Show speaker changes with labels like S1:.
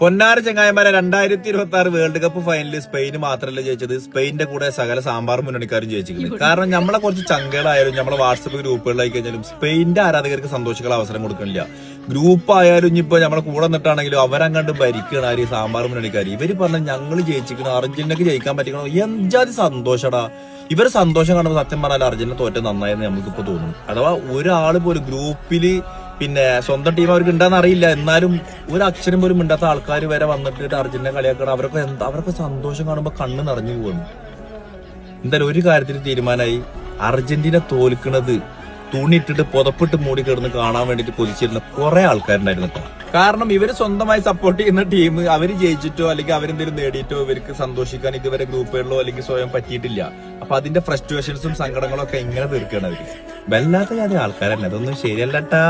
S1: പൊന്നാര ചങ്ങായന്മാരെ 2026 world cup ഫൈനലിൽ Spain മാത്രമല്ല ജയിച്ചത്, സ്പെയിന്റെ കൂടെ സകല സാമ്പാർ മുന്നണിക്കാരും ജയിച്ചിട്ടുണ്ട്. കാരണം നമ്മളെ കുറച്ച് ചങ്കകളായാലും നമ്മളെ വാട്സപ്പ് ഗ്രൂപ്പുകളിലായി കഴിഞ്ഞാലും സ്പെയിന്റെ ആരാധകർക്ക് സന്തോഷിക്കാൻ അവസരം കൊടുക്കണില്ല. ഗ്രൂപ്പ് ആയാലും ഇനിയിപ്പോ നമ്മളെ കൂടെ നിട്ടാണെങ്കിലും അവരങ്ങാണ്ട് ഭരിക്കണ ആര് സാമ്പാർ മുന്നണിക്കാർ. ഇവര് പറഞ്ഞ ഞങ്ങൾ ജയിച്ചിരിക്കണം, അർജന്റീനക്ക് ജയിക്കാൻ പറ്റിക്കണോ, എന്താതി സന്തോഷടാ. ഇവര് സന്തോഷം കാണുമ്പോൾ സത്യം പറഞ്ഞാൽ അർജന്റീന തോറ്റ നന്നായെന്ന് നമുക്കിപ്പോ തോന്നും. അഥവാ ഒരാള് പോലും ഗ്രൂപ്പില് സ്വന്തം ടീം അവർക്ക് ഉണ്ടാന്ന് അറിയില്ല, എന്നാലും ഒരു അക്ഷരം പോലും മിണ്ടാത്ത ആൾക്കാർ വരെ വന്നിട്ട് അർജന്റീന കളിയാക്കണം. അവർക്ക് സന്തോഷം കാണുമ്പോ കണ്ണ് നിറഞ്ഞു പോകുന്നു. എന്തായാലും ഒരു കാര്യത്തിൽ തീരുമാനമായി, അർജന്റീന തോൽക്കുന്നത് തുണിയിട്ടിട്ട് പുതപ്പിട്ട് മൂടി കിടന്ന് കാണാൻ വേണ്ടിട്ട് കൊതിച്ചിരുന്ന കുറെ ആൾക്കാരുണ്ടായിരുന്നു കേട്ടോ. കാരണം ഇവര് സ്വന്തമായി സപ്പോർട്ട് ചെയ്യുന്ന ടീം അവര് ജയിച്ചിട്ടോ അല്ലെങ്കിൽ അവരെന്തെങ്കിലും നേടിയിട്ടോ ഇവർക്ക് സന്തോഷിക്കാൻ ഇതുവരെ ഗ്രൂപ്പുകളിലോ അല്ലെങ്കിൽ സ്വയം പറ്റിയിട്ടില്ല. അപ്പൊ അതിന്റെ ഫ്രസ്ട്രേഷൻസും സങ്കടങ്ങളും ഒക്കെ ഇങ്ങനെ തീർക്കുകയാണ് അവര്. വല്ലാത്ത കാര്യം ആൾക്കാരല്ല, അതൊന്നും ശരിയല്ലട്ടാ.